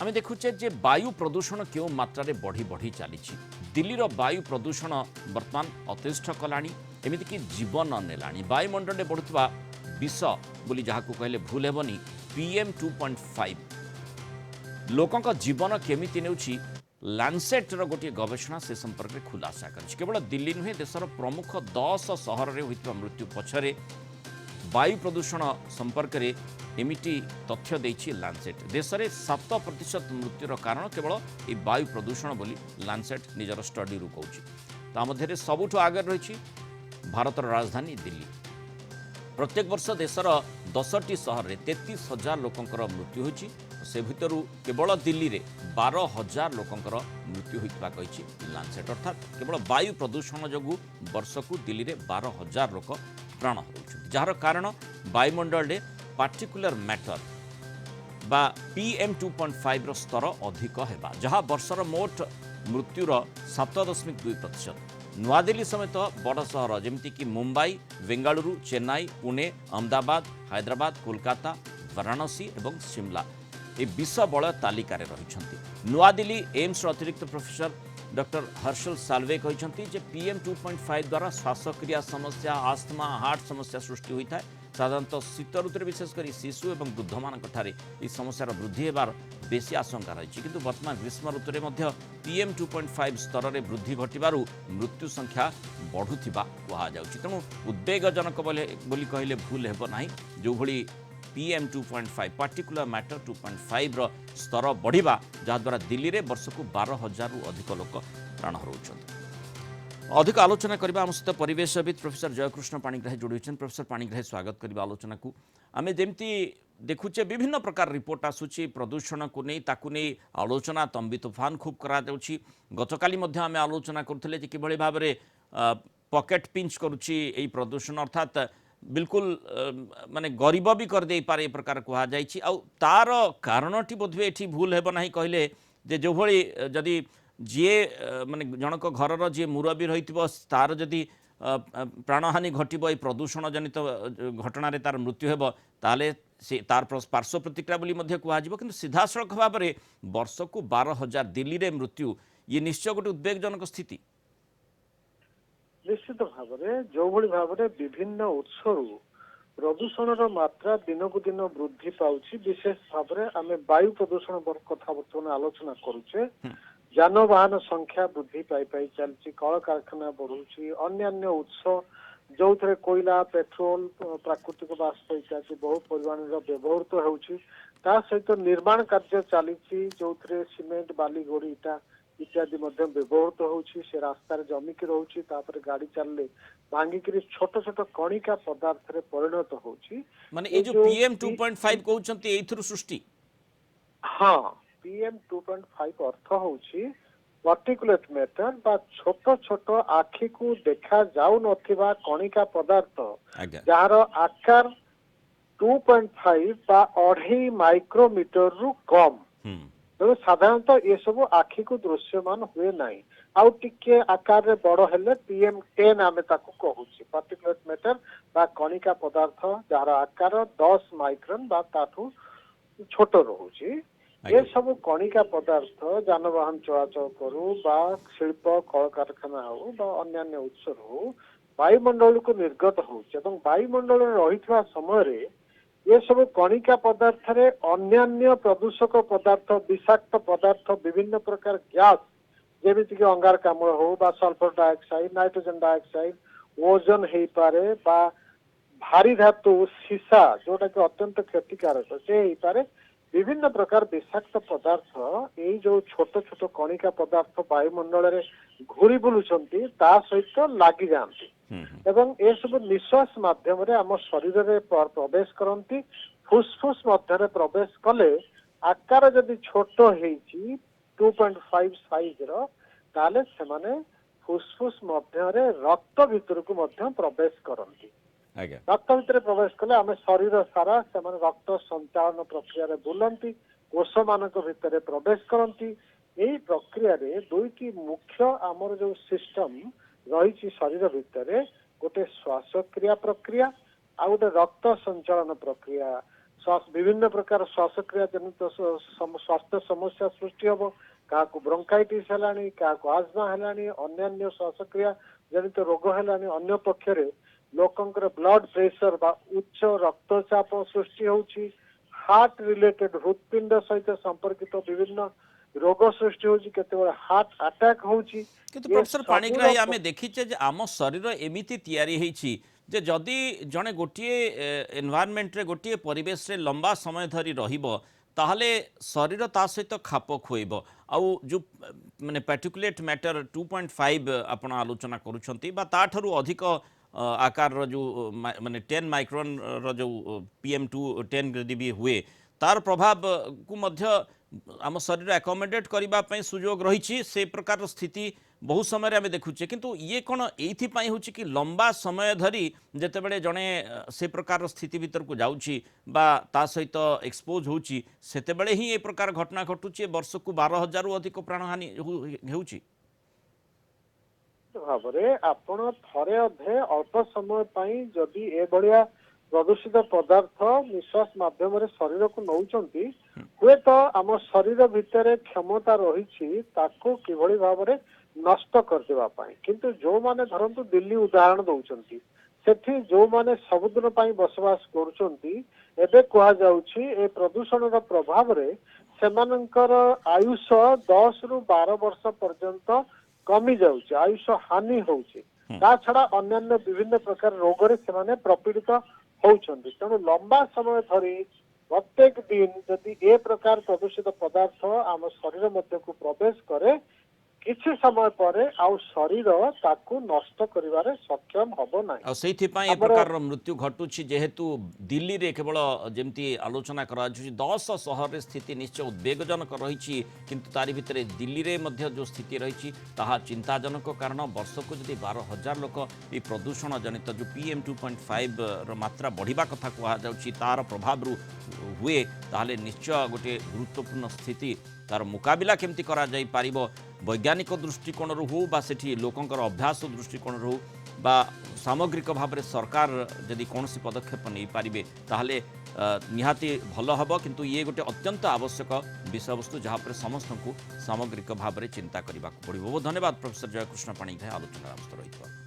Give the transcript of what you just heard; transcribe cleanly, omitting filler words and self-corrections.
आम देखुचे जे वायु प्रदूषण क्यों मात्रा बढ़ी बढ़ी चली दिल्लीर वायु प्रदूषण बर्तमान अतिष्ठ कलानी एमतीक जीवन नेला वायुमंडल बढ़ुवा विष बोली जहाँ कहले भूल हेबनी PM2.5 लोकों जीवन केमिति नेउछि लैंडसेटर गोटे गवेषणा से संपर्क में खुलासा कर केवल दिल्ली नुहे देशर प्रमुख 10 सहर में होता मृत्यु पछरे वायु प्रदूषण संपर्क में एमिटी तथ्य देछि लैंडसेट देश में 7% मृत्युर कारण केवल ये वायु प्रदूषण बोली लैंडसेट निजर स्टडी रु कहछि ता मध्य सबुठ आगे रही भारतर राजधानी दिल्ली प्रत्येक वर्ष देशर 10टी सहर में 33,000 लोकंकर मृत्यु होछि से भितर केवल दिल्ली में 12,000 लोकंकर मृत्यु होता कही लैंडसेट अर्थात केवल वायु प्रदूषण जो वर्ष को दिल्ली में 12,000 लोक प्राण हराउछन्ति जार कारण वायुमंडल में पार्टिकुलर मैटर बा PM2.5 स्तर अधिक हेबा जहाँ वर्षर मोट मृत्युर 7.2%। नुआदिल्ली समेत बड़ सहर जमीक मुंबई बेंगालुरु चेन्नई पुणे अहमदाबाद हैदराबाद कोलकाता वाराणसी और शिमला ए विष बलय तालिकार रही नुआदिल्ली एम्स अतिरिक्त प्रोफेसर डॉक्टर हर्षल साल्वे कहते जे PM2.5 द्वारा श्वासक्रिया समस्या आस्थमा हार्ट समस्या सृष्टि होता है साधारणतः शीत ऋतु विशेषकर शिशु और वृद्ध मान समस्यार वृद्धि होबार बेसी आशंका रही किंतु वर्तमान ग्रीष्म ऋतु में PM2.5 स्तर में वृद्धि घटू मृत्यु संख्या बढ़ुवा कहुच्छी तेणु उद्वेगजनक बोली कहले भूल हेब ना जो भली PM2.5 पार्टिकुलर मैटर 2.5 स्तर बढ़िबा जहाद्वारा दिल्ली में वर्ष को 12,000 रु अधिक लोक प्राण हराउछन्ति। अधिक आलोचना करबा आम सहित परिवेशविद प्रोफेसर जयकृष्ण पाणिग्राही जोड़ी प्रोफेसर पाणिग्राही स्वागत करबा आलोचना को आमे जेमती देखुचे विभिन्न प्रकार रिपोर्ट आसुची प्रदूषण को नहीं ताकू नहीं आलोचना तंबी तूफान खूब करा जाउची गतकाली मध्ये आमे आलोचना करथिले जे किभଳି भाबरे पॉकेट पिंच करूची एई प्रदूषण अर्थात बिल्कुल माने गरीब भी कर दे पारे प्रकार कहा जाइछि आ तार कारणटी बोधवे एठी भूल हेब नाही कहले जे जो भଳି जदि जे माने जनक घरर जे मुरबी रहितबो तार जदि प्राणहानि घटिबो ए प्रदूषण जनित घटना रे तार मृत्यु हेबो ताले से तार पार्श्व प्रतिक्रिया बोली मध्ये कहा जिवो किंतु सीधासळख भाबरे वर्ष को 12,000 दिल्ली रे मृत्यु ये निश्चय गोटे उद्वेगजनक स्थिति निश्चित भाव जो भाव विभिन्न उत्सरू प्रदूषण मात्रा दिन को दिन वृद्धि पाउछि विशेष भाव आम वायु प्रदूषण कथा बर्तमान आलोचना करुचे जानवाहन संख्या वृद्धि पाई चलती कल कारखाना बढ़ुची अन्य उत्स जो थे कोयला पेट्रोल प्राकृतिक बाष्प इत्यादि बहु परिमाण व्यवहृत होउछि ता सहित निर्माण कार्य चली जो थे सीमेंट बाली गोड़ी इटा इत्यादि व्यवहृत होउछि से रास्ता जमिकी रोची गाड़ी चलले भांगिकी छोट छोट कणिका पदार्थ रे परिणत होउछि माने ए जो PM2.5 कहउछन्ती एथुरु सृष्टि हाँ PM2.5 अर्थ होउछि पार्टिकुलेट मैटर बा छोट छोट आखि को देखा जाउ नथिबा कणिका पदार्थ जार आकार 2.5 बा 2.5 माइक्रोमीटर रु कम तेणु साधारणतः ये सब आखि को दृश्यमान हुए नहीं आउ टिके आकार रे बड़ हेले PM10 आमे ताकू कहूची पार्टिकुलेट मैटर बा कणिका पदार्थ जार आकार 10 माइक्रोन बा ताठू छोट रहूची ये सब कणिका पदार्थ जानवाहन चलाचल करू बा शिल्प कल कारखाना हो बा अन्य उत्स हो वायुमंडल को निर्गत होउची एवं वायुमंडल रहितवा समय रे ये सब कणिका पदार्थ रे अन्य प्रदूषक पदार्थ विषाक्त पदार्थ विभिन्न प्रकार गैस जेमिति अंगारकाम्ल हो बा sulphur dioxide nitrogen dioxide ozone हेई पारे बा भारी धातु सीसा जोटा कि अत्यंत क्षतिकारक से हेई पारे विभिन्न प्रकार विषाक्त पदार्थ ये जो छोट छोट कणिका पदार्थ वायुमंडल रे घूरी बुलुचंती ता सहित लागि जांती एवं ये सब निश्वास माध्यम रे आम शरीर रे प्रवेश करती फुसफुस मध्य प्रवेश कले आकार जदि छोट हेची 2.5 साइज रो ताले सेमाने फुसफुस मध्य रे रक्त भीतर को मध्य प्रवेश करती रक्त भीतर प्रवेश कले आम शरीर सारा सेमाने रक्त संचालन प्रक्रिया रे बुलंती कोष मानक भीतर प्रवेश करती यही प्रक्रिया रे दुईटी मुख्य आमर जो सिस्टम रही शरीर भितर गोटे श्वासक्रिया प्रक्रिया आ गोटे रक्त संचालन प्रक्रिया विभिन्न प्रकार श्वासक्रिया जनित स्वास्थ्य समस्या सृष्टि हम क्या ब्रोंकाइटिस है क्या आजमा है अन्य श्वासक्रिया जनित रोग है अन्य पक्षरे लोकंकर ब्लड प्रेशर बा उच्च रक्तचाप सृष्टि होची हार्ट रिलेटेड हृदपिंड सहित संपर्कित विभिन्न रोग सृष्टि होची केते हार्ट अटैक होची। किंतु प्रोफेसर पाणिग्राही आम देखीचे जे आम शरीर एमिति तैयारी होईछि जे जदि जड़े गोटे एनवायरमेंट रे गोटे परिवेश रे लंबा समय धरी रहिबो ताहले शरीर ता सहित खाप खुएब आउ जो माने पार्टिकुलेट मैटर 2.5 आपण आलोचना करूछंती बा ता ठरू अधिक आकार रो जो माने 10 माइक्रोन रो जो PM210 यदि भी हुए तार प्रभाव को मध्य आम शरीर एकोमोडेट करने सुजोग रही से प्रकार स्थिति बहु समय आम देखुचे किंतु ये कौन ये हूँ कि लंबा समय धरी जितेबले जड़े से प्रकार स्थिति भीतर को जाऊँगी ता सहित एक्सपोज होती ही ये प्रकार घटना घटुचे वर्ष को 12,000 रु अधिक प्राणहानि होउची। भाव आपण थरे अधे अल्प समय पाई जदि ए बढ़िया प्रदूषित पदार्थ निश्वास माध्यम शरीर को नौचंती हुए तो आम शरीर भितर क्षमता रही किभली भाव में नष्ट करदेवाई किंतु जो माने धरंतु दिल्ली उदाहरण दौरान सेठी जो माने सबुदिन पाई बसवास करुचंती एबे कहा जाउछि ए प्रदूषण रो प्रभाव रे सेमानंकर आयुष 10 रु 12 वर्ष पर्यंत कमी जाउछि आयुष हानि होउछि ता छड़ा अन्य विभिन्न प्रकार रोग रे सेमाने प्रपीड़ित होउछंती तेणु लंबा समय धरी प्रत्येक दिन जदि ए प्रकार प्रदूषित पदार्थ आम शरीर मध्य को प्रवेश करे किछि समय पर आउ शरीर ताकू नष्ट करिवारे सक्षम हबो नै आ सेथि पई ए प्रकार मृत्यु घटुछि जेहेतु दिल्ली रे केवल जेमती आलोचना करा छि 10 शहर रे स्थिति निश्चय उद्वेगजनक रहिछि किंतु तारि भितरे दिल्ली रे मध्य जो स्थिति रहिछि ताहा चिंताजनक कारण वर्ष को जदि 12,000 लोक ए प्रदूषण जनित जो PM2.5 रो मात्रा बढ़िबा कथा कहा जाउछि तार प्रभाव रु हुए ताहले निश्चय गोटे गुरुत्वपूर्ण स्थिति तार मुकाबिला केमती करा जाई पारिबो वैज्ञानिक दृष्टिकोण हो बा सेठी लोकंकर अभ्यास दृष्टिकोण हो बा सामग्रिक भाव में सरकार जदि कौन पदक्षेप नहीं पारिबे ताहले निहाती भल हम किंतु ये गोटे अत्यंत आवश्यक विषय वस्तु जहाँ पर समस्त को सामग्रिक भाव में चिंता करने को पड़ो। बहुत धन्यवाद प्रोफेसर जयकृष्ण पाणिग्राही आलोचना रही।